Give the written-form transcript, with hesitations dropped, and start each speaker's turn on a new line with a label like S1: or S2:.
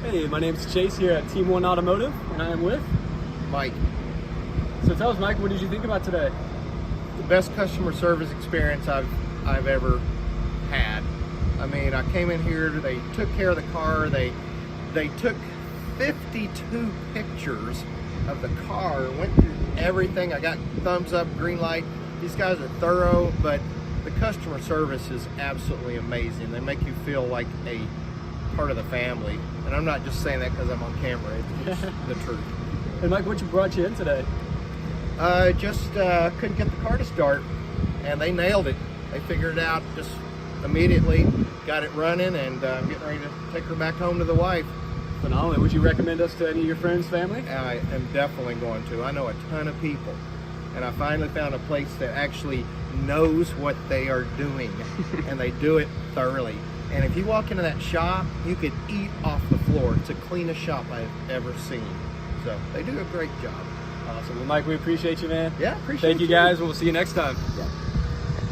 S1: Hey, my name's Chase here at Team One Automotive, and I am with
S2: Mike.
S1: So tell us, Mike, what did you think about today?
S2: The best customer service experience I've ever had. I mean, I came in here, they took care of the car, they took 52 pictures of the car, went through everything. I got thumbs up, green light. These guys are thorough, but the customer service is absolutely amazing. They make you feel like a part of the family. And I'm not just saying that because I'm on camera, it's the truth.
S1: And Mike, what brought you in today?
S2: Just couldn't get the car to start, and they nailed it. They figured it out just immediately, got it running, and I'm getting ready to take her back home to the wife.
S1: Phenomenal. Would you recommend us to any of your friends, family?
S2: I am definitely going to. I know a ton of people, and I finally found a place that actually knows what they are doing, and they do it thoroughly. And if you walk into that shop, you could eat off the floor. It's the cleanest shop I've ever seen. So they do a great job.
S1: Awesome. Well, Mike, we appreciate you, man.
S2: Yeah, appreciate it.
S1: Thank you, guys. We'll see you next time.
S2: Yeah.